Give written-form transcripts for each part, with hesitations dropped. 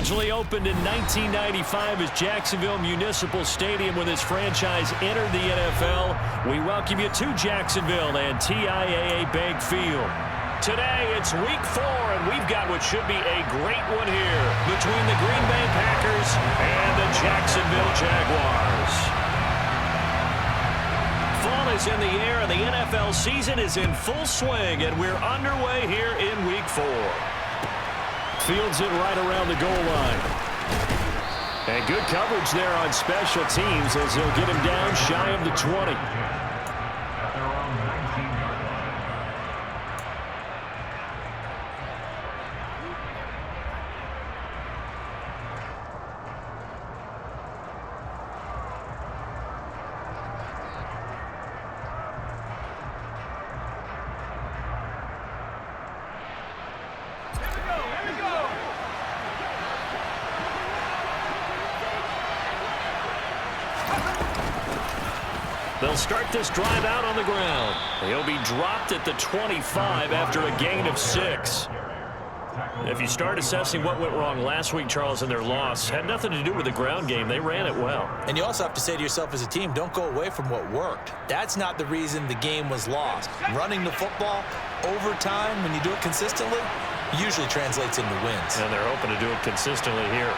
Originally opened in 1995 as Jacksonville Municipal Stadium when this franchise entered the NFL, we welcome you to Jacksonville and TIAA Bank Field. Today, it's Week 4, and we've got what should be a great one here between the Green Bay Packers and the Jacksonville Jaguars. Fall is in the air, and the NFL season is in full swing, and we're underway here in Week 4. Fields it right around the goal line. And good coverage there on special teams as he'll get him down shy of the 20. They'll start this drive out on the ground. He'll be dropped at the 25 after a gain of 6. If you start assessing what went wrong last week, Charles, in their loss, had nothing to do with the ground game. They ran it well. And you also have to say to yourself as a team, don't go away from what worked. That's not the reason the game was lost. Running the football over time, when you do it consistently, usually translates into wins. And they're hoping to do it consistently here.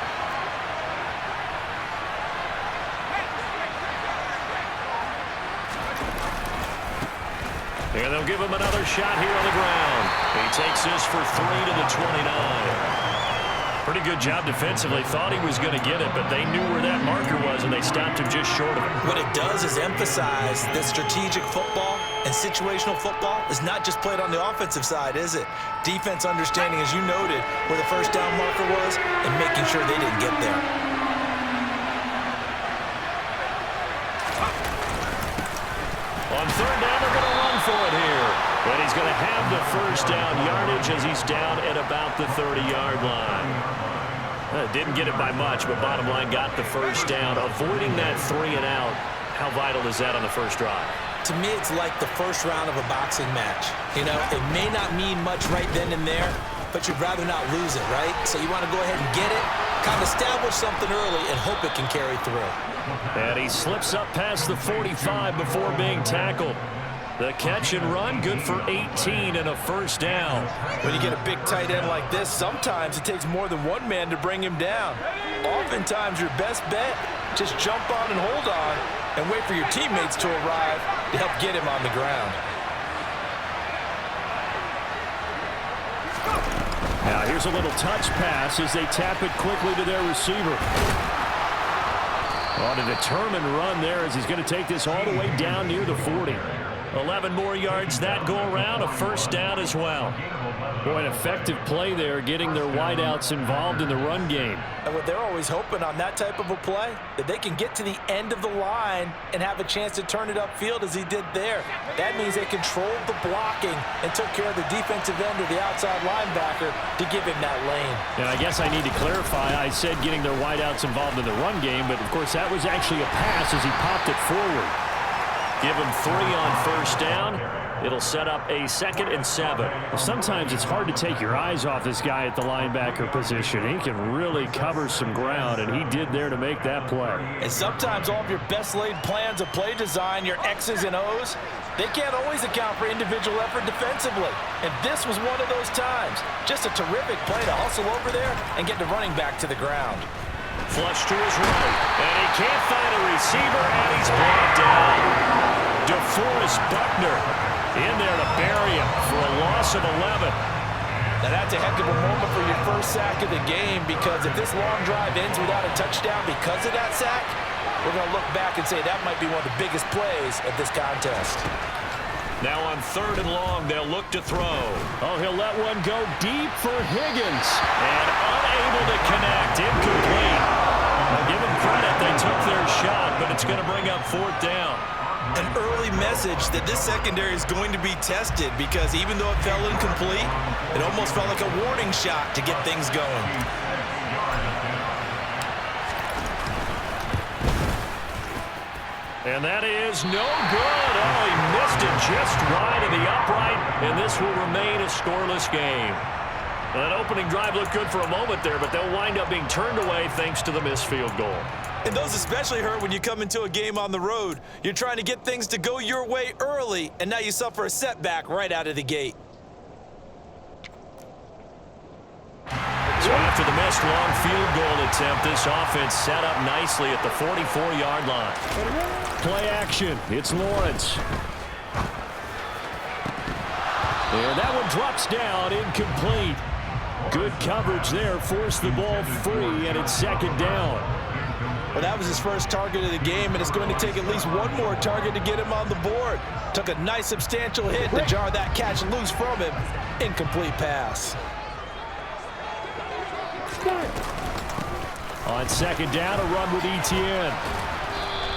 And they'll give him another shot here on the ground. He takes this for 3 to the 29. Pretty good job defensively. Thought he was going to get it, but they knew where that marker was, and they stopped him just short of it. What it does is emphasize that strategic football and situational football is not just played on the offensive side, is it? Defense understanding, as you noted, where the first down marker was and making sure they didn't get there. On third down, they're going to run for it here. But he's going to have the first down yardage as he's down at about the 30-yard line. Didn't get it by much, but bottom line got the first down. Avoiding that 3 and out. How vital is that on the first drive? To me, it's like the first round of a boxing match. You know, it may not mean much right then and there, but you'd rather not lose it, right? So you want to go ahead and get it, kind of establish something early, and hope it can carry through. And he slips up past the 45 before being tackled. The catch and run, good for 18 and a first down. When you get a big tight end like this, sometimes it takes more than one man to bring him down. Oftentimes, your best bet, just jump on and hold on and wait for your teammates to arrive to help get him on the ground. Now here's a little touch pass as they tap it quickly to their receiver. On a determined run there as he's going to take this all the way down near the 40. 11 more yards that go around, a first down as well. Boy, an effective play there, getting their wideouts involved in the run game. And what they're always hoping on that type of a play, that they can get to the end of the line and have a chance to turn it upfield as he did there. That means they controlled the blocking and took care of the defensive end or the outside linebacker to give him that lane. And I guess I need to clarify, I said getting their wideouts involved in the run game, but of course that was actually a pass as he popped it forward. Give him 3 on first down. It'll set up a 2nd and 7. Well, sometimes it's hard to take your eyes off this guy at the linebacker position. He can really cover some ground, and he did there to make that play. And sometimes all of your best laid plans of play design, your X's and O's, they can't always account for individual effort defensively. And this was one of those times. Just a terrific play to hustle over there and get the running back to the ground. Flush to his right, and he can't find a receiver, and he's brought down. DeForest Buckner in there to bury him for a loss of 11. Now that's a heck of a moment for your first sack of the game, because if this long drive ends without a touchdown because of that sack, we're going to look back and say that might be one of the biggest plays of this contest. Now on 3rd and long, they'll look to throw. Oh, he'll let one go deep for Higgins. And unable to connect. Incomplete. I'll give them credit. They took their shot, but it's going to bring up 4th down. An early message that this secondary is going to be tested, because even though it fell incomplete, it almost felt like a warning shot to get things going. And that is no good. Oh, he missed it just wide of the upright, and this will remain a scoreless game. That opening drive looked good for a moment there, but they'll wind up being turned away thanks to the missed field goal. And those especially hurt when you come into a game on the road. You're trying to get things to go your way early, and now you suffer a setback right out of the gate. So after the missed long field goal attempt, this offense set up nicely at the 44-yard line. Play action. It's Lawrence. And that one drops down, incomplete. Good coverage there, forced the ball free, and it's second down. Well, that was his first target of the game, and it's going to take at least one more target to get him on the board. Took a nice substantial hit to jar that catch loose from him. Incomplete pass. On second down, a run with Etienne.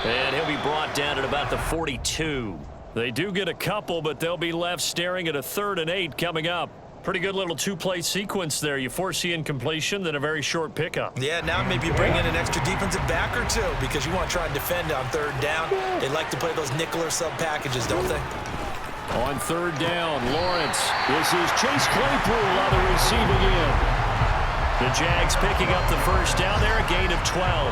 And he'll be brought down at about the 42. They do get a couple, but they'll be left staring at a 3rd and 8 coming up. Pretty good little two-play sequence there. You foresee incompletion, then a very short pickup. Yeah, now maybe bring in an extra defensive back or two because you want to try and defend on 3rd down. They like to play those nickel or sub packages, don't they? On 3rd down, Lawrence. This is Chase Claypool on the receiving end. The Jags picking up the first down there, a gain of 12.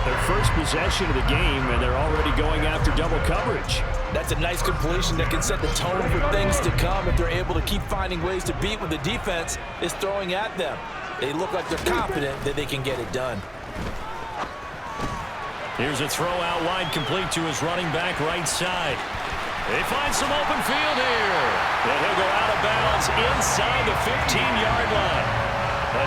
Their first possession of the game, and they're already going after double coverage. That's a nice completion that can set the tone for things to come if they're able to keep finding ways to beat what the defense is throwing at them. They look like they're confident that they can get it done. Here's a throw out wide, complete to his running back right side. They find some open field here. And he'll go out of bounds inside the 15-yard line.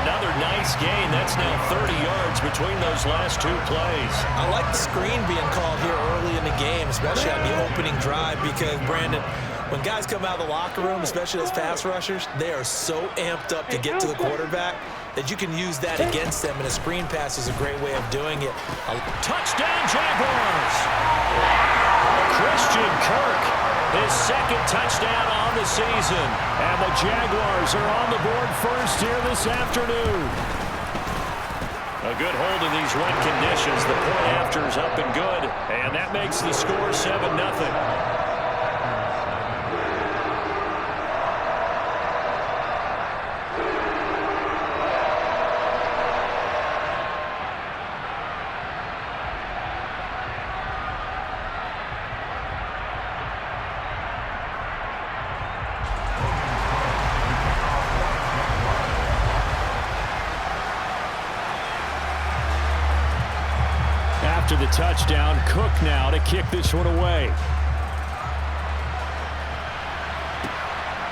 Another nice gain. That's now 30 yards between those last two plays. I like the screen being called here early in the game, especially on the opening drive, because, Brandon, when guys come out of the locker room, especially as pass rushers, they are so amped up to get to the quarterback that you can use that against them, and a screen pass is a great way of doing it. Touchdown, Jaguars! Christian Kirk, his second touchdown on the season. And the Jaguars are on the board first here this afternoon. A good hold in these wet conditions. The point after is up and good. And that makes the score 7-0. After the touchdown, Cook now to kick this one away.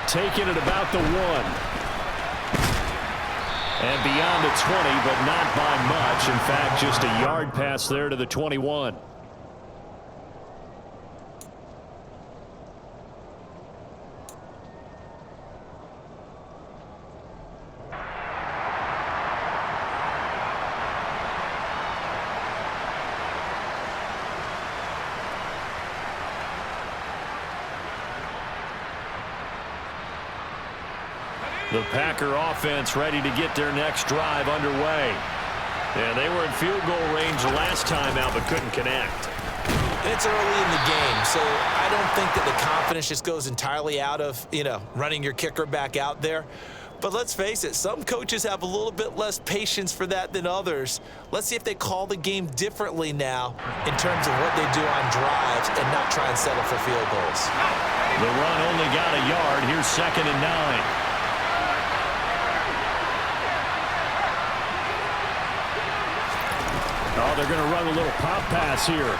Taking it about the 1. And beyond the 20, but not by much. In fact, just a yard pass there to the 21. The Packer offense ready to get their next drive underway. And they were in field goal range last time out, but couldn't connect. It's early in the game, so I don't think that the confidence just goes entirely out of, running your kicker back out there. But let's face it, some coaches have a little bit less patience for that than others. Let's see if they call the game differently now in terms of what they do on drives and not try and settle for field goals. The run only got a yard. Here's 2nd and 9. Oh, they're going to run a little pop pass here.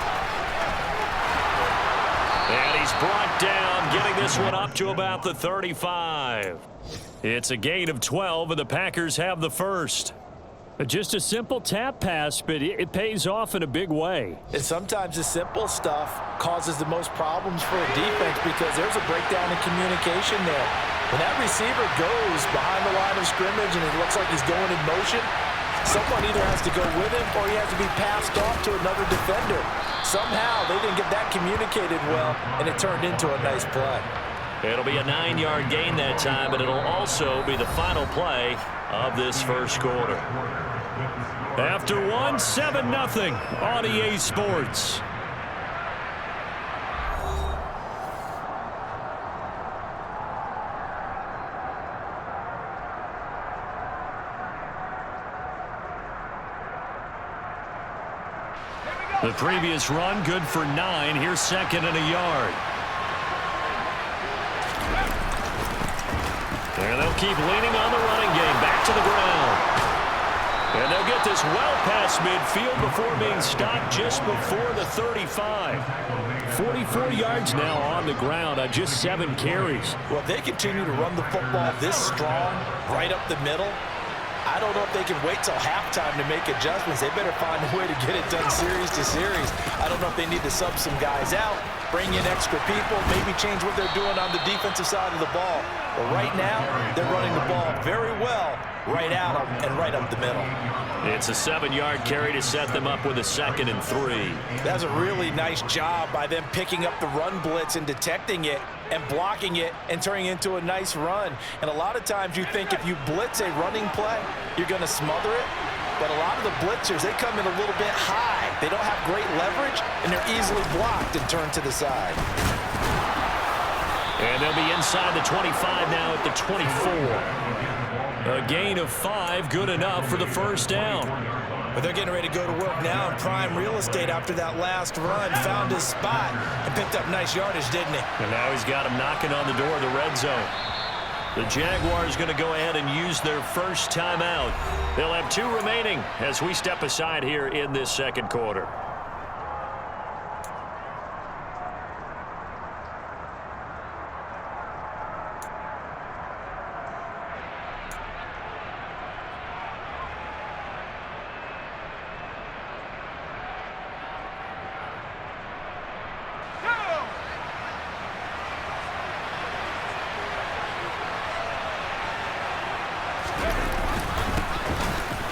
And he's brought down, getting this one up to about the 35. It's a gain of 12, and the Packers have the first. Just a simple tap pass, but it pays off in a big way. And sometimes the simple stuff causes the most problems for a defense because there's a breakdown in communication there. When that receiver goes behind the line of scrimmage and it looks like he's going in motion, someone either has to go with him or he has to be passed off to another defender. Somehow they didn't get that communicated well, and it turned into a nice play. It'll be a 9-yard gain that time, but it'll also be the final play of this first quarter. After 7-0 on EA Sports. The previous run good for 9. Here's second and a yard. And they'll keep leaning on the running game. Back to the ground. And they'll get this well past midfield before being stopped just before the 35. 44 yards now on the ground on just 7 carries. Well, if they continue to run the football this strong, right up the middle, I don't know if they can wait till halftime to make adjustments. They better find a way to get it done series to series. I don't know if they need to sub some guys out, bring in extra people, maybe change what they're doing on the defensive side of the ball. But right now, they're running the ball very well right out and right up the middle. It's a 7-yard carry to set them up with a 2nd and 3. That's a really nice job by them picking up the run blitz and detecting it and blocking it and turning it into a nice run. And a lot of times you think if you blitz a running play, you're going to smother it. But a lot of the blitzers, they come in a little bit high. They don't have great leverage, and they're easily blocked and turned to the side. And they'll be inside the 25 now at the 24. A gain of 5, good enough for the first down. But they're getting ready to go to work now in prime real estate after that last run. Found his spot and picked up nice yardage, didn't he? And now he's got him knocking on the door of the red zone. The Jaguars going to go ahead and use their first timeout. They'll have 2 remaining as we step aside here in this second quarter.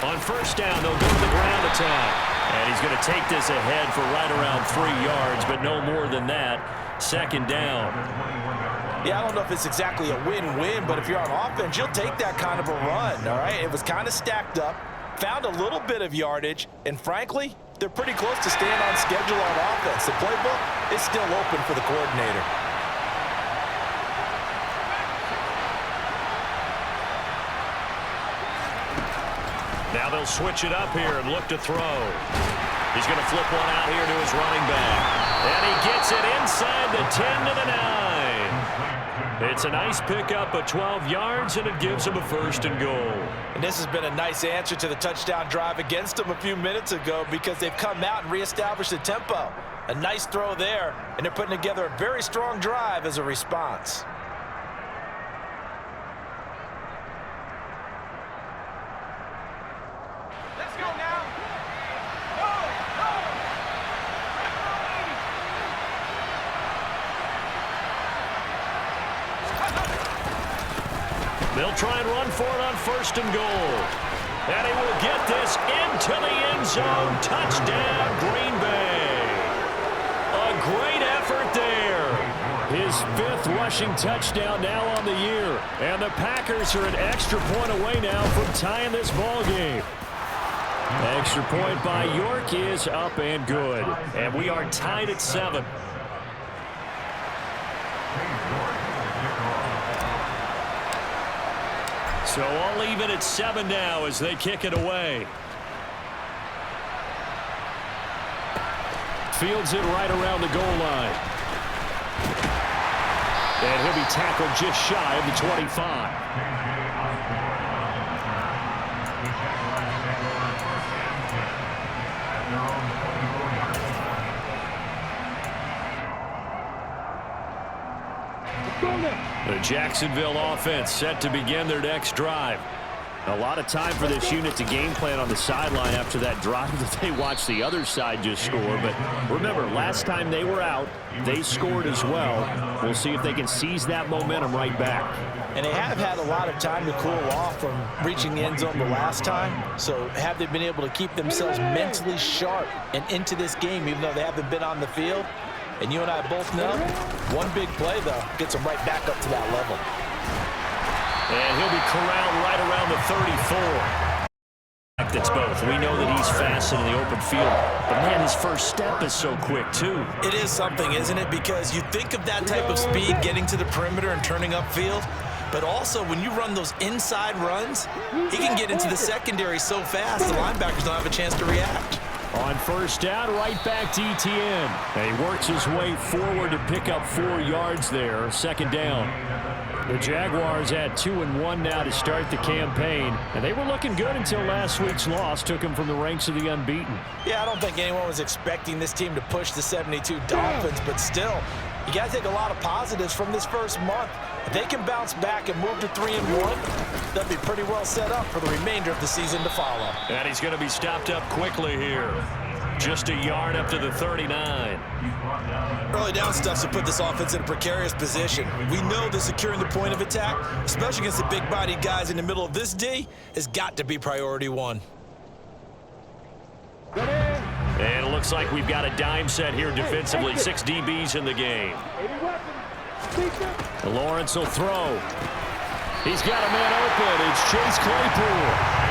On first down, they'll go to the ground attack. And he's going to take this ahead for right around 3 yards, but no more than that. Second down. Yeah, I don't know if it's exactly a win-win, but if you're on offense, you'll take that kind of a run, all right? It was kind of stacked up, found a little bit of yardage, and frankly, they're pretty close to staying on schedule on offense. The playbook is still open for the coordinator. Now they'll switch it up here and look to throw. He's going to flip one out here to his running back. And he gets it inside the 10 to the 9. It's a nice pickup of 12 yards, and it gives him a 1st and goal. And this has been a nice answer to the touchdown drive against them a few minutes ago because they've come out and reestablished the tempo. A nice throw there, and they're putting together a very strong drive as a response. They'll try and run for it on 1st and goal. And he will get this into the end zone. Touchdown, Green Bay. A great effort there. His 5th rushing touchdown now on the year. And the Packers are an extra point away now from tying this ball game. Extra point by York is up and good. And we are tied at 7. So all even at 7 now as they kick it away. Fields it right around the goal line. And he'll be tackled just shy of the 25. The Jacksonville offense set to begin their next drive. A lot of time for this unit to game plan on the sideline after that drive that they watched the other side just score. But remember, last time they were out, they scored as well. We'll see if they can seize that momentum right back. And they have had a lot of time to cool off from reaching the end zone the last time. So have they been able to keep themselves mentally sharp and into this game even though they haven't been on the field? And you and I both know, one big play, though, gets them right back up to that level. And he'll be corralled right around the 34. That's both. We know that he's fast in the open field. But, man, his first step is so quick, too. It is something, isn't it? Because you think of that type of speed getting to the perimeter and turning upfield. But also, when you run those inside runs, he can get into the secondary so fast the linebackers don't have a chance to react. On first down, right back to Etienne. And he works his way forward to pick up 4 yards there. Second down. The Jaguars at 2-1 now to start the campaign. And they were looking good until last week's loss took them from the ranks of the unbeaten. Yeah, I don't think anyone was expecting this team to push the 72 Dolphins, but still, you got to take a lot of positives from this first month. If they can bounce back and move to 3-1, they'll be pretty well set up for the remainder of the season to follow. And he's going to be stopped up quickly here. Just a yard up to the 39. Early down stuff to put this offense in a precarious position. We know that securing the point of attack, especially against the big-bodied guys in the middle of this D, has got to be priority one. And it looks like we've got a dime set here defensively. 6 DBs in the game. Lawrence will throw. He's got a man open. It's Chase Claypool.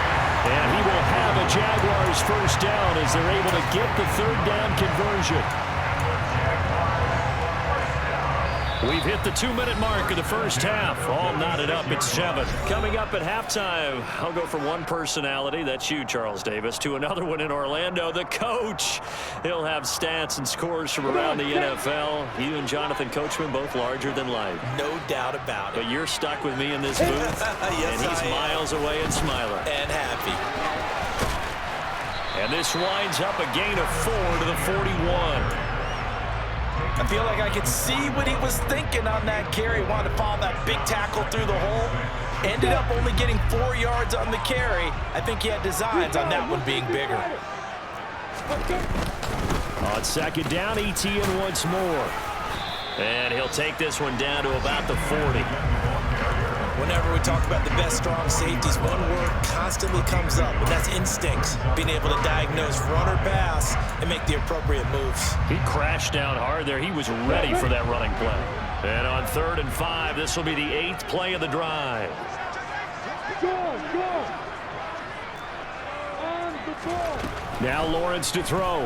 And he will have a Jaguars first down as they're able to get the 3rd down conversion. We've hit the 2-minute mark of the first half. All knotted up at 7. Coming up at halftime, I'll go from one personality, that's you, Charles Davis, to another one in Orlando, the coach. He'll have stats and scores from around the NFL. You and Jonathan Coachman both larger than life. No doubt about it. But you're stuck with me in this booth, yes, and he's miles away and smiling. And happy. And this winds up a gain of 4 to the 41. I feel like I could see what he was thinking on that carry. Wanted to follow that big tackle through the hole. Ended up only getting 4 yards on the carry. I think he had designs on that one being bigger. On second down, Etienne once more. And he'll take this one down to about the 40. Whenever we talk about the best strong safeties, one word constantly comes up, and that's instincts. Being able to diagnose run or pass and make the appropriate moves. He crashed down hard there. He was ready for that running play. And on 3rd and 5, this will be the 8th play of the drive. Now Lawrence to throw.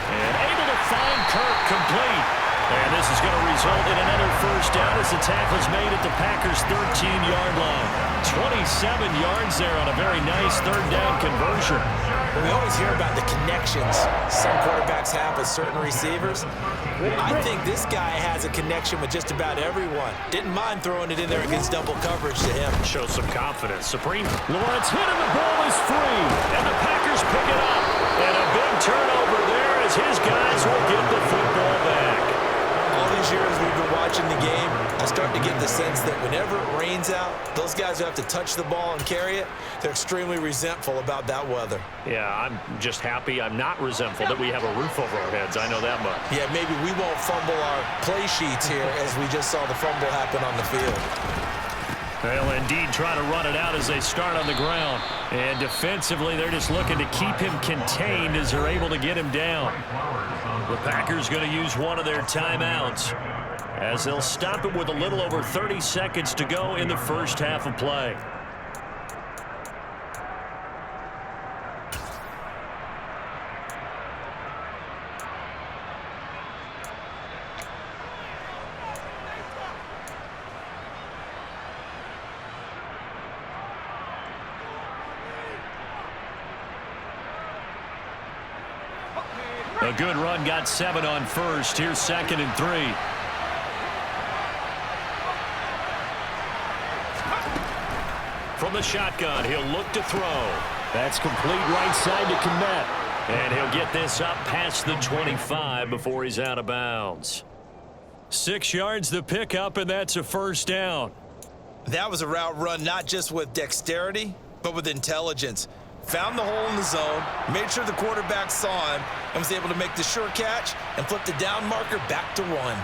And able to find Kirk complete. And this is going to result in another first down as the tackle's made at the Packers' 13-yard line. 27 yards there on a very nice 3rd down conversion. Well, we always hear about the connections some quarterbacks have with certain receivers. I think this guy has a connection with just about everyone. Didn't mind throwing it in there against double coverage to him. Shows some confidence. Supreme. Lawrence hit and the ball is free. And the Packers pick it up. And a big turnover there as his guys will get the football back. All these years we've been watching the game, I start to get the sense that whenever it rains out, those guys who have to touch the ball and carry it, they're extremely resentful about that weather. Yeah, I'm just happy I'm not resentful that we have a roof over our heads. I know that much. Yeah, maybe we won't fumble our play sheets here as we just saw the fumble happen on the field. They'll indeed try to run it out as they start on the ground. And defensively, they're just looking to keep him contained as they're able to get him down. The Packers going to use one of their timeouts as they'll stop it with a little over 30 seconds to go in the first half of play. A good run, got 7 on first. Here's 2nd and 3. From the shotgun, he'll look to throw. That's complete right side to Kmet. And he'll get this up past the 25 before he's out of bounds. 6 yards the pickup, and that's a first down. That was a route run not just with dexterity, but with intelligence. Found the hole in the zone, made sure the quarterback saw him, and was able to make the sure catch and flip the down marker back to 1.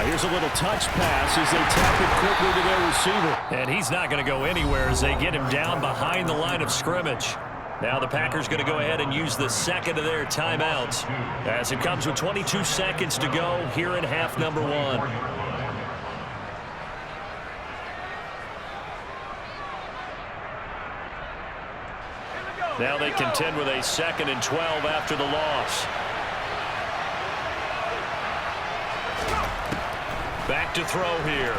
Here's a little touch pass as they tap it quickly to their receiver. And he's not going to go anywhere as they get him down behind the line of scrimmage. Now the Packers going to go ahead and use the second of their timeouts as it comes with 22 seconds to go here in half number 1. Now they contend with a 2nd and 12 after the loss. Back to throw here.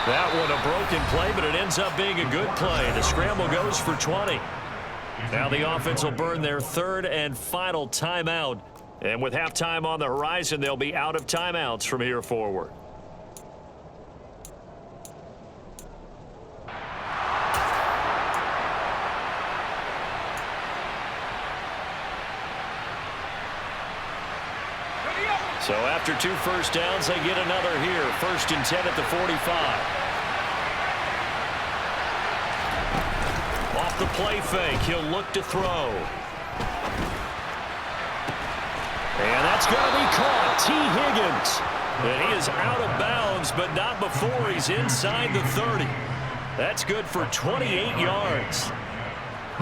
That one a broken play, but it ends up being a good play. The scramble goes for 20. Now the offense will burn their 3rd and final timeout. And with halftime on the horizon, they'll be out of timeouts from here forward. So after 2 first downs, they get another here. 1st and 10 at the 45. Off the play fake, he'll look to throw. And that's going to be caught. T. Higgins. And he is out of bounds, but not before he's inside the 30. That's good for 28 yards.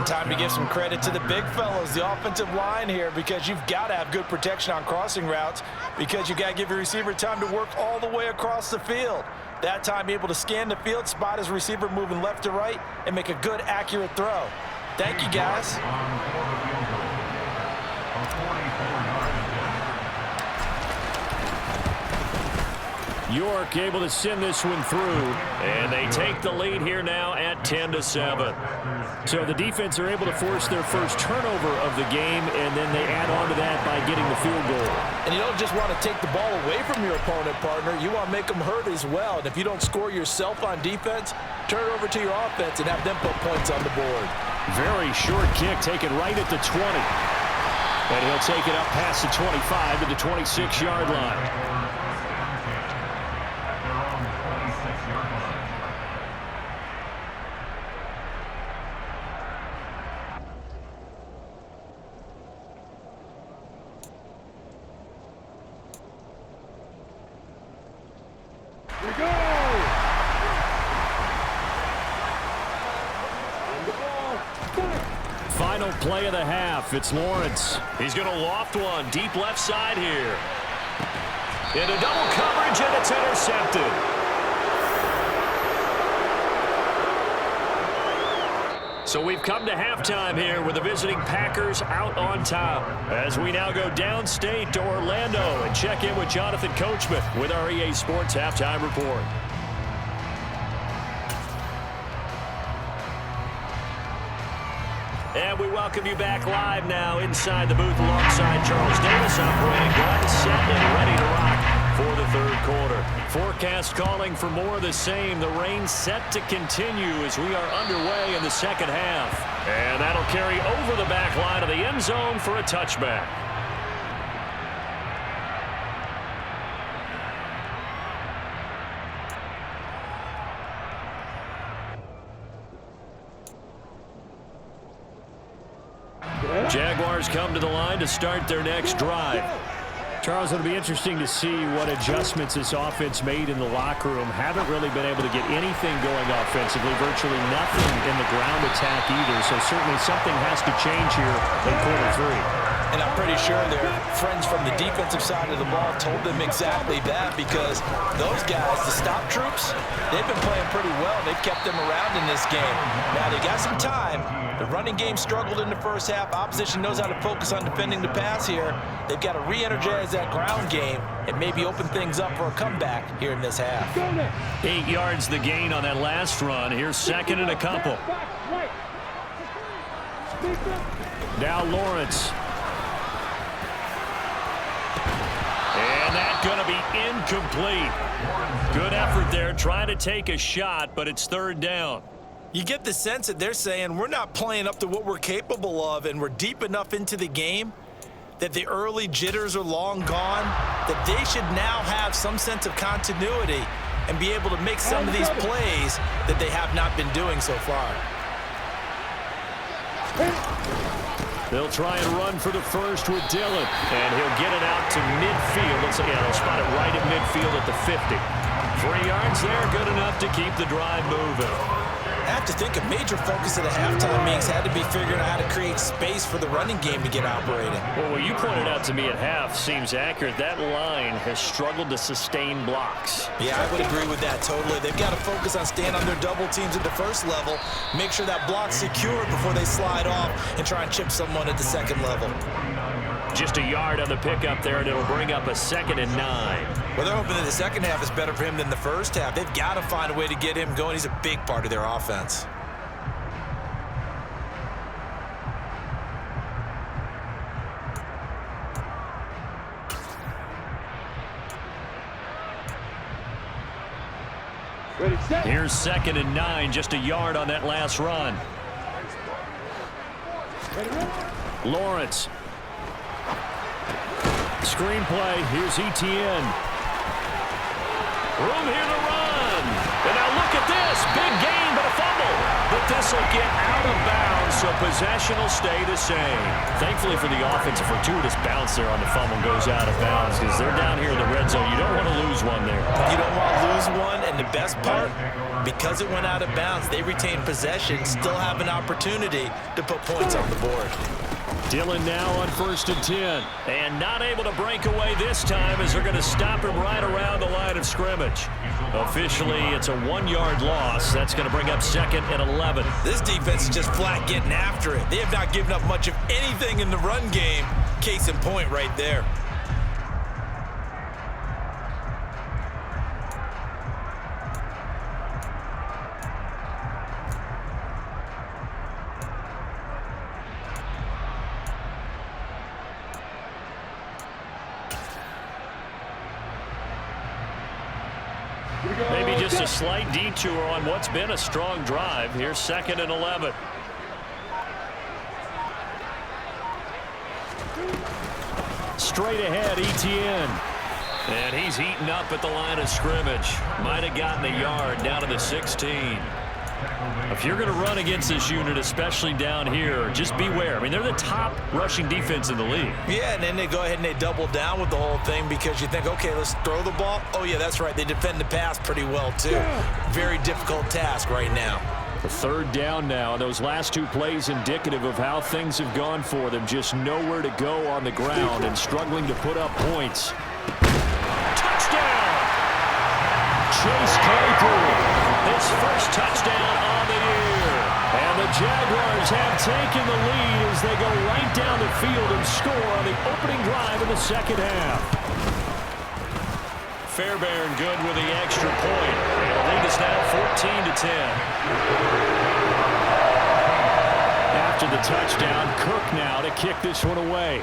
Time to give some credit to the big fellows, the offensive line here, because you've got to have good protection on crossing routes because you've got to give your receiver time to work all the way across the field. That time, be able to scan the field, spot his receiver moving left to right, and make a good, accurate throw. Thank you, guys. York able to send this one through, and they take the lead here now at 10-7. So the defense are able to force their first turnover of the game, and then they add on to that by getting the field goal. And you don't just want to take the ball away from your opponent, partner. You want to make them hurt as well. And if you don't score yourself on defense, turn it over to your offense and have them put points on the board. Very short kick taken right at the 20. And he'll take it up past the 25 to the 26-yard line. Final play of the half. It's Lawrence. He's going to loft one deep left side here. Into double coverage, and it's intercepted. So we've come to halftime here with the visiting Packers out on top. As we now go downstate to Orlando and check in with Jonathan Coachman with our EA Sports Halftime Report. And we welcome you back live now inside the booth alongside Charles Davis, operating gun, set and ready to rock for the 3rd quarter. Forecast calling for more of the same. The rain set to continue as we are underway in the 2nd half. And that'll carry over the back line of the end zone for a touchback. Jaguars come to the line to start their next drive. Charles, it'll be interesting to see what adjustments this offense made in the locker room. Haven't really been able to get anything going offensively, virtually nothing in the ground attack either. So certainly something has to change here in quarter 3. And I'm pretty sure their friends from the defensive side of the ball told them exactly that, because those guys, the stop troops, they've been playing pretty well. They've kept them around in this game. Now they got some time. The running game struggled in the first half. Opposition knows how to focus on defending the pass here. They've got to re-energize that ground game and maybe open things up for a comeback here in this half. 8 yards the gain on that last run. Here's 2nd and a couple. Now Lawrence. And that's going to be incomplete. Good effort there trying to take a shot, but it's 3rd down. You get the sense that they're saying we're not playing up to what we're capable of, and we're deep enough into the game that the early jitters are long gone, that they should now have some sense of continuity and be able to make some of these plays that they have not been doing so far. They'll try and run for the first with Dillon, and he'll get it out to midfield. They'll spot it right at midfield at the 50. 3 yards there, good enough to keep the drive moving. I have to think a major focus of the halftime meetings had to be figuring out how to create space for the running game to get operating. Well, what you pointed out to me at half seems accurate. That line has struggled to sustain blocks. Yeah, I would agree with that totally. They've got to focus on staying on their double teams at the first level, make sure that block's secure before they slide off and try and chip someone at the second level. Just a yard on the pickup there, and it'll bring up a 2nd and 9. Well, they're hoping that the second half is better for him than the first half. They've got to find a way to get him going. He's a big part of their offense. Here's 2nd and 9, just a yard on that last run. Lawrence. Screenplay, here's Etienne. Room here to run. And now look at this. Big gain, but a fumble. But this will get out of bounds, so possession will stay the same. Thankfully for the offense, a fortuitous bounce there on the fumble goes out of bounds because they're down here in the red zone. You don't want to lose one there. You don't want to lose one, and the best part, because it went out of bounds, they retain possession, still have an opportunity to put points on the board. Dillon now on 1st and 10. And not able to break away this time as they're going to stop him right around the line of scrimmage. Officially, it's a 1-yard loss. That's going to bring up 2nd and 11. This defense is just flat getting after it. They have not given up much of anything in the run game. Case in point right there. Maybe just a slight detour on what's been a strong drive. Here's 2nd and 11. Straight ahead, Etienne. And he's eaten up at the line of scrimmage. Might have gotten a yard down to the 16. If you're going to run against this unit, especially down here, just beware. I mean, they're the top rushing defense in the league. Yeah, and then they go ahead and they double down with the whole thing because you think, okay, let's throw the ball. Oh, yeah, that's right. They defend the pass pretty well, too. Very difficult task right now. The 3rd down now. Those last 2 plays indicative of how things have gone for them. Just nowhere to go on the ground and struggling to put up points. Touchdown! Chase Claypool. His first touchdown on the year. And the Jaguars have taken the lead as they go right down the field and score on the opening drive of the 2nd half. Fairbairn good with the extra point. And the lead is now 14-10. After the touchdown, Cook now to kick this one away.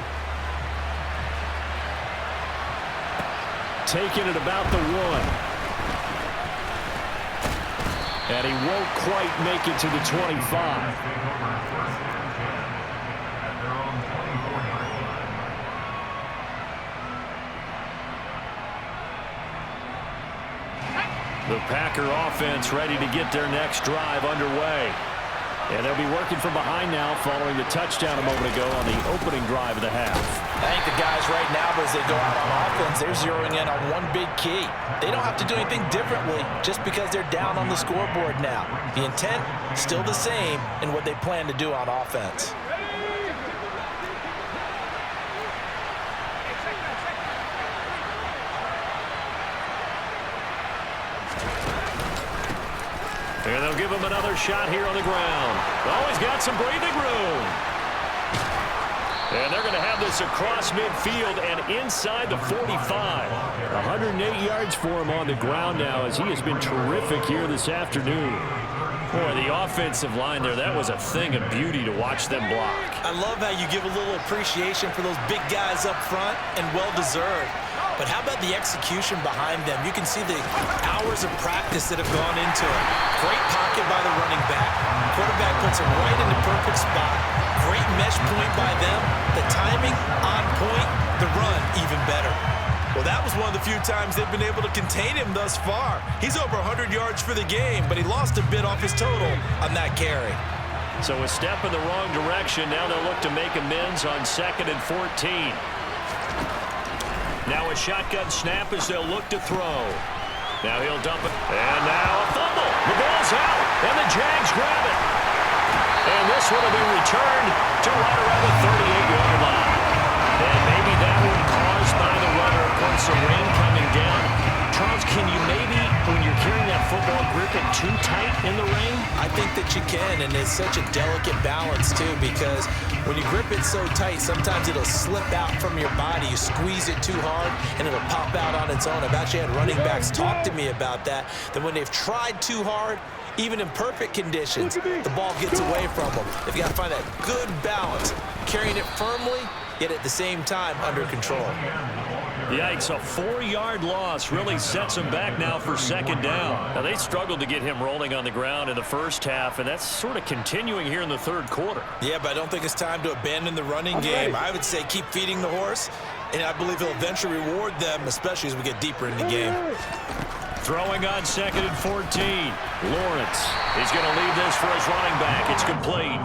Taking it about the 1. And he won't quite make it to the 25. The Packer offense ready to get their next drive underway. And they'll be working from behind now following the touchdown a moment ago on the opening drive of the half. I think the guys right now, as they go out on offense, they're zeroing in on one big key. They don't have to do anything differently just because they're down on the scoreboard now. The intent, still the same in what they plan to do on offense. And they'll give him another shot here on the ground. Oh, he's got some breathing room. And they're going to have this across midfield and inside the 45. 108 yards for him on the ground now as he has been terrific here this afternoon. Boy, the offensive line there, that was a thing of beauty to watch them block. I love how you give a little appreciation for those big guys up front, and well-deserved. But how about the execution behind them? You can see the hours of practice that have gone into it. Great pocket by the running back. Quarterback puts him right in the perfect spot. Great mesh point by them. The timing on point. The run even better. Well, that was one of the few times they've been able to contain him thus far. He's over 100 yards for the game, but he lost a bit off his total on that carry. So a step in the wrong direction. Now they'll look to make amends on 2nd and 14. Now a shotgun snap as they'll look to throw. Now he'll dump it. And now a fumble. The ball's out, and the Jags grab it. And this one will be returned to right around the 38-yard line. And maybe that one caused by the runner. Of course, the rain coming down. Charles, can you maybe, when you're carrying that football, grip it too tight in the rain? I think that you can, and it's such a delicate balance, too, because when you grip it so tight, sometimes it'll slip out from your body. You squeeze it too hard, and it'll pop out on its own. I've actually had running backs talk to me about that when they've tried too hard, even in perfect conditions, the ball gets away from them. They've got to find that good balance, carrying it firmly, yet at the same time under control. Yikes, a 4-yard loss really sets them back now for second down. Now, they struggled to get him rolling on the ground in the first half, and that's sort of continuing here in the third quarter. Yeah, but I don't think it's time to abandon the running game. I would say keep feeding the horse, and I believe he'll eventually reward them, especially as we get deeper in the game. Throwing on 2nd and 14. Lawrence is going to leave this for his running back. It's complete.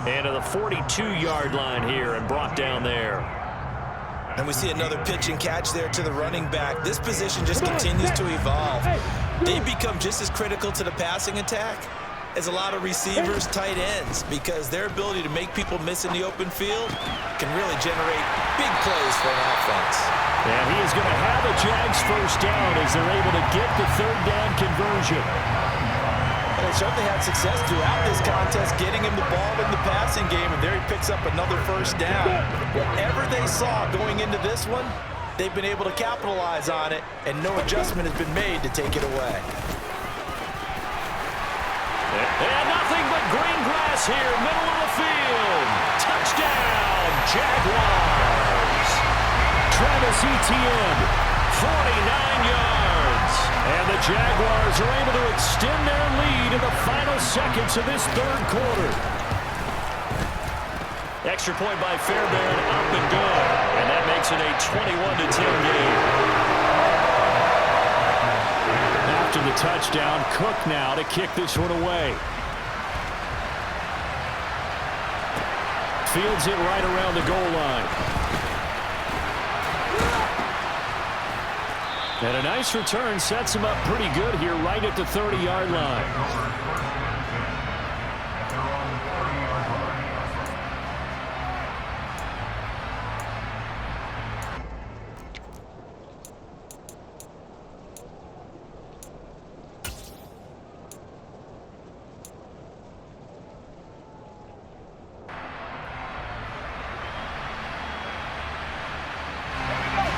And to the 42-yard line here and brought down there. And we see another pitch and catch there to the running back. This position just continues to evolve. They become just as critical to the passing attack as a lot of receivers, tight ends, because their ability to make people miss in the open field can really generate big plays for an offense. And he is going to have a Jags first down as they're able to get the third down conversion. And they certainly had success throughout this contest, getting him the ball in the passing game, and there he picks up another first down. Whatever they saw going into this one, they've been able to capitalize on it, and no adjustment has been made to take it away. And nothing but green grass here, middle of the field. Touchdown, Jaguars. Travis Etienne, 49 yards. And the Jaguars are able to extend their lead in the final seconds of this third quarter. Extra point by Fairbairn, up and good. And that makes it a 21-10 game. After the touchdown, Cook now to kick this one away. Fields it right around the goal line. And a nice return sets him up pretty good here right at the 30-yard line.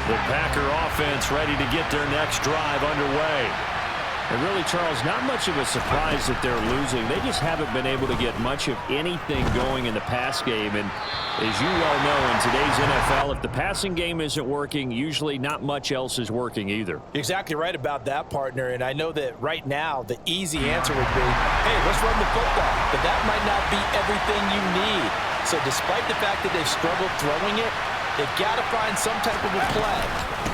The Packer offense ready to get their next drive underway. And really, Charles, not much of a surprise that they're losing. They just haven't been able to get much of anything going in the pass game. And as you well know, in today's NFL, if the passing game isn't working, usually not much else is working either. You're exactly right about that, partner. And I know that right now the easy answer would be, hey, let's run the football. But that might not be everything you need. So despite the fact that they've struggled throwing it, they've got to find some type of a play,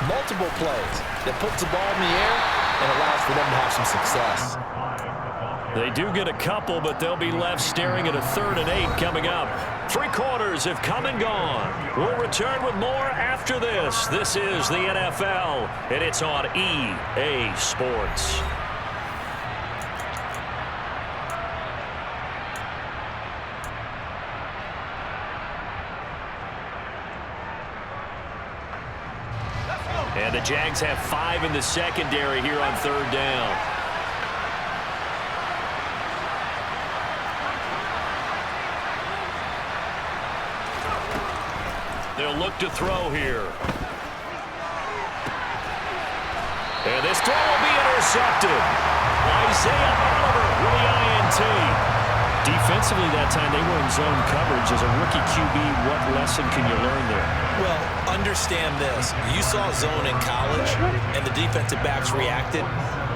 multiple plays, that puts the ball in the air and allows for them to have some success. They do get a couple, but they'll be left staring at a 3rd and 8 coming up. 3 quarters have come and gone. We'll return with more after this. This is the NFL, and it's on EA Sports. And the Jags have 5 in the secondary here on 3rd down. They'll look to throw here. And this throw will be intercepted. Isaiah Oliver with the INT. Defensively that time, they were in zone coverage. As a rookie QB, what lesson can you learn there? Well, understand this. You saw zone in college, and the defensive backs reacted,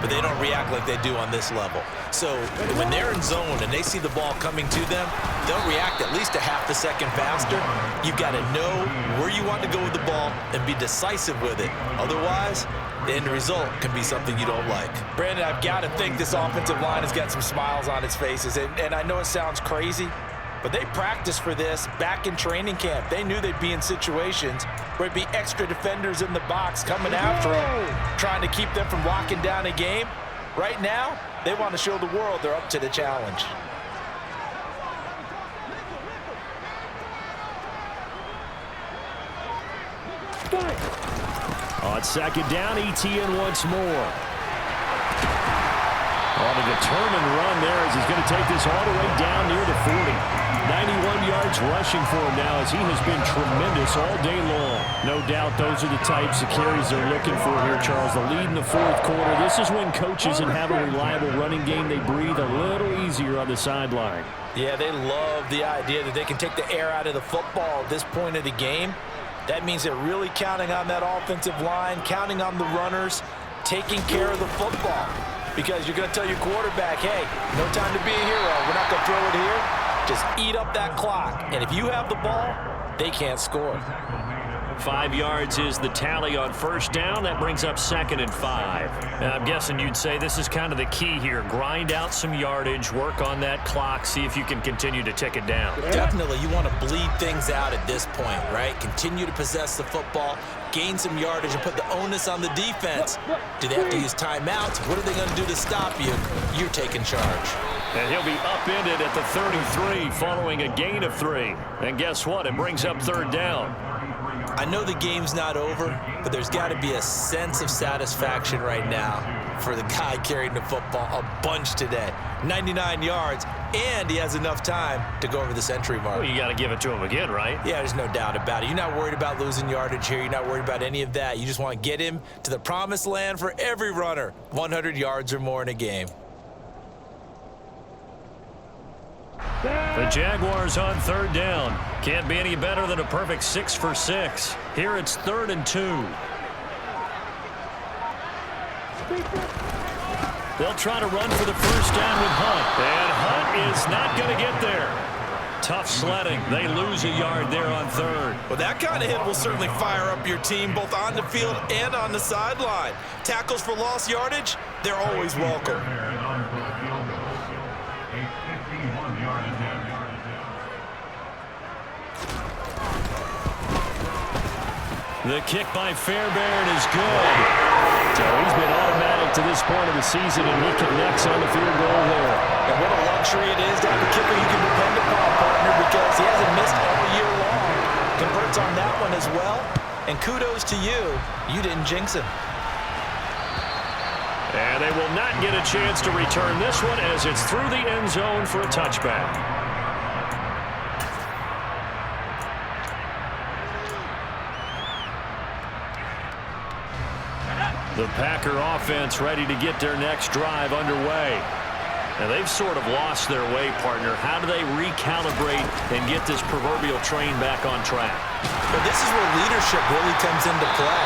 but they don't react like they do on this level. So when they're in zone and they see the ball coming to them, they'll react at least a half a second faster. You've got to know where you want to go with the ball and be decisive with it. Otherwise, the end result can be something you don't like. Brandon, I've got to think this offensive line has got some smiles on its faces. And I know it sounds crazy, But they practiced for this back in training camp. They knew they'd be in situations where there'd be extra defenders in the box coming after them, trying to keep them from locking down a game. Right now, they want to show the world they're up to the challenge. On second down, Etienne once more. On a determined run there as he's going to take this all the way down near the 40. 91 yards rushing for him now as he has been tremendous all day long. No doubt those are the types of carries they're looking for here, Charles. The lead in the fourth quarter. This is when coaches that have a reliable running game, they breathe a little easier on the sideline. Yeah, they love the idea that they can take the air out of the football at this point of the game. That means they're really counting on that offensive line, counting on the runners, taking care of the football. Because you're going to tell your quarterback, hey, no time to be a hero. We're not going to throw it here. Just eat up that clock. And if you have the ball, they can't score. 5 yards is the tally on first down. That brings up 2nd and 5. And I'm guessing you'd say this is kind of the key here. Grind out some yardage, work on that clock, see if you can continue to tick it down. Definitely, you want to bleed things out at this point, right? Continue to possess the football, gain some yardage, and put the onus on the defense. Do they have to use timeouts? What are they going to do to stop you? You're taking charge. And he'll be upended at the 33 following a gain of 3. And guess what? It brings up 3rd down. I know the game's not over, but there's got to be a sense of satisfaction right now for the guy carrying the football a bunch today. 99 yards, and he has enough time to go over the century mark. Well, you got to give it to him again, right? Yeah, there's no doubt about it. You're not worried about losing yardage here. You're not worried about any of that. You just want to get him to the promised land for every runner, 100 yards or more in a game. The Jaguars on 3rd down. Can't be any better than a perfect 6 for 6. Here it's 3rd and 2. They'll try to run for the first down with Hunt. And Hunt is not going to get there. Tough sledding. They lose a yard there on 3rd. Well, that kind of hit will certainly fire up your team both on the field and on the sideline. Tackles for lost yardage, they're always welcome. The kick by Fairbairn is good. So he's been automatic to this point of the season, and he connects on the field goal there. And what a luxury it is to have a kicker you can depend upon, partner, because he hasn't missed all year long. Converts on that one as well. And kudos to you. You didn't jinx him. And they will not get a chance to return this one as it's through the end zone for a touchback. The Packer offense ready to get their next drive underway. And they've sort of lost their way, partner. How do they recalibrate and get this proverbial train back on track? Well, this is where leadership really comes into play.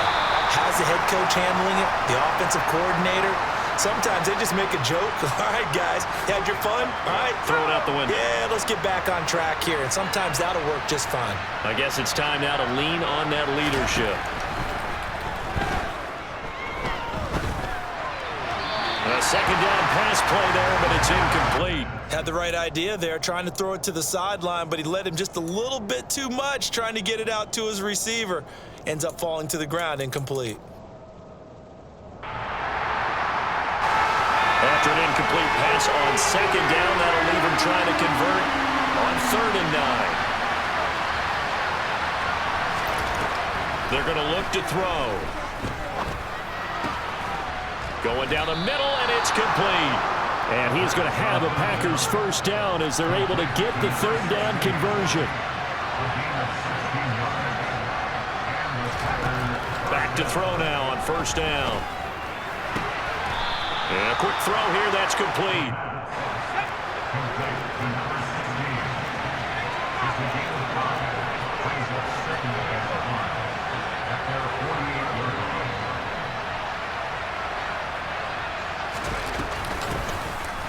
How's the head coach handling it? The offensive coordinator? Sometimes they just make a joke. All right, guys, had your fun? All right. Throw it out the window. Yeah, let's get back on track here. And sometimes that'll work just fine. I guess it's time now to lean on that leadership. A second down pass play there, but it's incomplete. Had the right idea there, trying to throw it to the sideline, but he let him just a little bit too much, trying to get it out to his receiver. Ends up falling to the ground, incomplete. After an incomplete pass on second down, that'll leave him trying to convert on 3rd and 9. They're going to look to throw. Going down the middle, and it's complete. And he's going to have a Packers first down as they're able to get the 3rd down conversion. Back to throw now on 1st down. And a quick throw here, that's complete.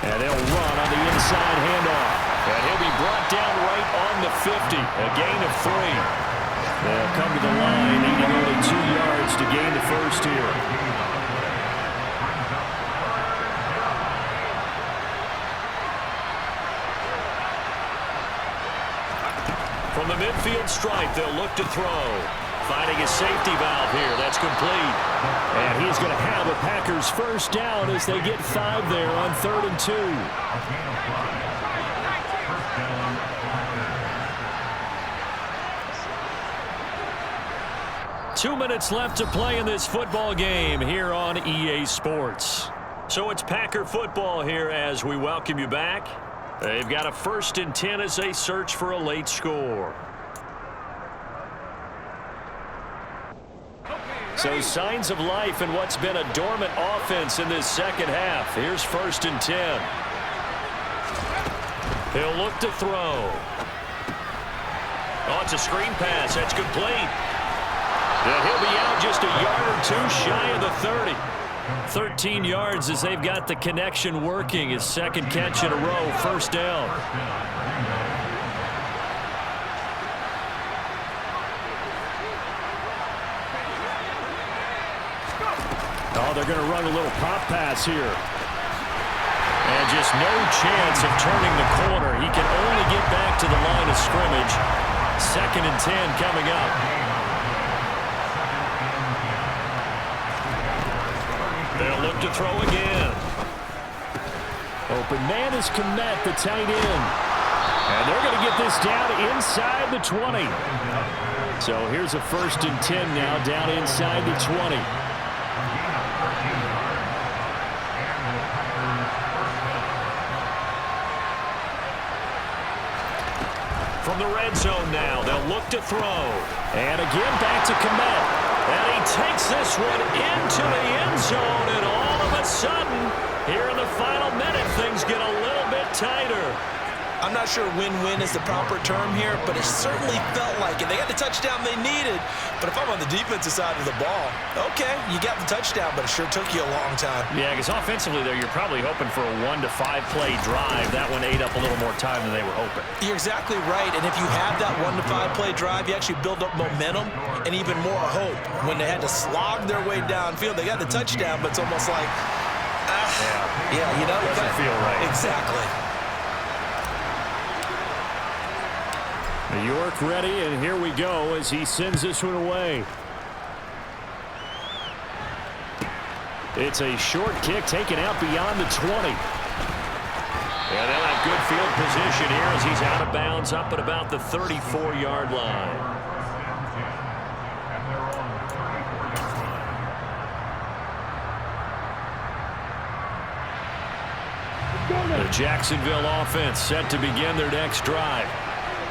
And they'll run on the inside handoff. And he'll be brought down right on the 50. A gain of 3. They'll come to the line, needing only 2 yards to gain the first here. From the midfield stripe, they'll look to throw. Finding a safety valve here. That's complete. And he's going to have a Packers first down as they get 5 there on 3rd and 2. 2 minutes left to play in this football game here on EA Sports. So it's Packer football here as we welcome you back. They've got a 1st and 10 as they search for a late score. So signs of life in what's been a dormant offense in this second half. Here's 1st and 10. He'll look to throw. Oh, it's a screen pass. That's complete. And he'll be out just a yard or 2 shy of the 30. 13 yards as they've got the connection working. His 2nd catch in a row, 1st down. Oh, they're going to run a little pop pass here. And just no chance of turning the corner. He can only get back to the line of scrimmage. 2nd and 10 coming up. They'll look to throw again. Open man is Kmet, the tight end. And they're going to get this down inside the 20. So here's a 1st and 10 now down inside the 20. From the red zone now, they'll look to throw. And again back to Kmet. And he takes this one into the end zone. And all of a sudden, here in the final minute, things get a little bit tighter. I'm not sure win-win is the proper term here, but it certainly felt like it. They got the touchdown they needed, but if I'm on the defensive side of the ball, okay, you got the touchdown, but it sure took you a long time. Yeah, because offensively there, you're probably hoping for a 1 to 5 play drive. That one ate up a little more time than they were hoping. You're exactly right, and if you have that 1 to 5 play drive, you actually build up momentum and even more hope. When they had to slog their way downfield, they got the touchdown, but it's almost like, yeah, you know, doesn't feel right. Exactly. New York ready, and here we go as he sends this one away. It's a short kick taken out beyond the 20. And they'll have good field position here as he's out of bounds up at about the 34-yard line. The Jacksonville offense set to begin their next drive.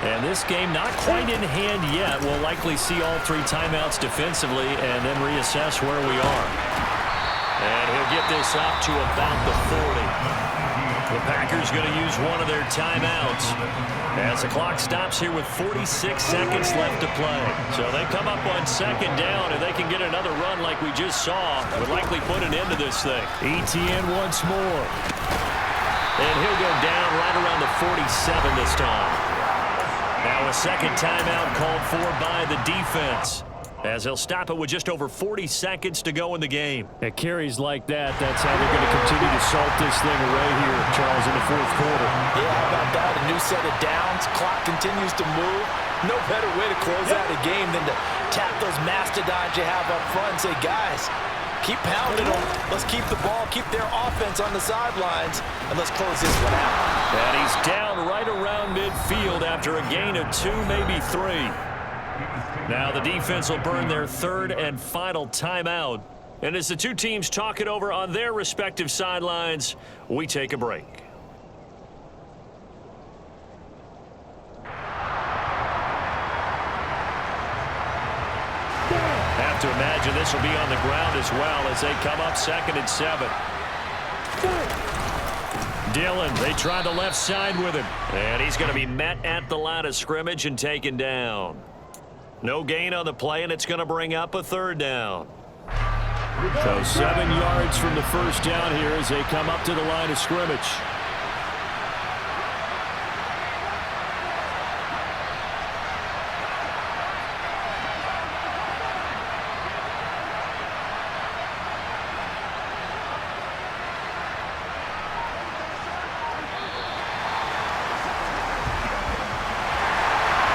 And this game not quite in hand yet. We'll likely see all 3 timeouts defensively and then reassess where we are. And he'll get this up to about the 40. The Packers going to use one of their timeouts as the clock stops here with 46 seconds left to play. So they come up on 2nd down, and they can get another run like we just saw. Would likely put an end to this thing. Etienne once more. And he'll go down right around the 47 this time. Now a 2nd timeout called for by the defense, as they'll stop it with just over 40 seconds to go in the game. At carries like that, that's how they're going to continue to salt this thing away here, Charles, in the 4th quarter. Yeah, how about that? A new set of downs. Clock continues to move. No better way to close out a game than to tap those mastodons you have up front and say, guys, keep pounding them. Let's keep the ball, keep their offense on the sidelines, and let's close this one out. And he's down right around midfield after a gain of 2, maybe 3. Now the defense will burn their 3rd and final timeout. And as the 2 teams talk it over on their respective sidelines, we take a break. Have to imagine this will be on the ground as well as they come up 2nd and 7. Dillon, they tried the left side with him. And he's going to be met at the line of scrimmage and taken down. No gain on the play, and it's going to bring up a 3rd down. So 7 yards from the first down here as they come up to the line of scrimmage.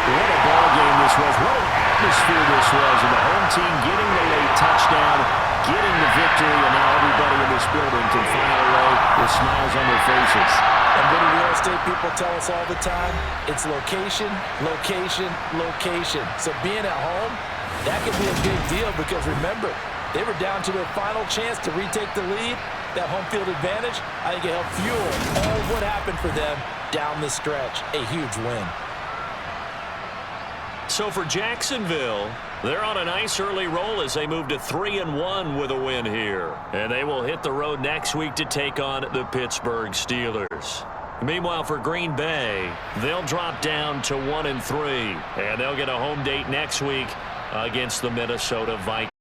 What a victory, and now everybody in this building can file away with smiles on their faces. And what do real estate people tell us all the time? It's location, location, location. So being at home, that can be a big deal because remember, they were down to their final chance to retake the lead. That home field advantage, I think it helped fuel all what happened for them down the stretch. A huge win. So for Jacksonville, they're on a nice early roll as they move to 3-1 with a win here. And they will hit the road next week to take on the Pittsburgh Steelers. Meanwhile, for Green Bay, they'll drop down to 1-3. And they'll get a home date next week against the Minnesota Vikings.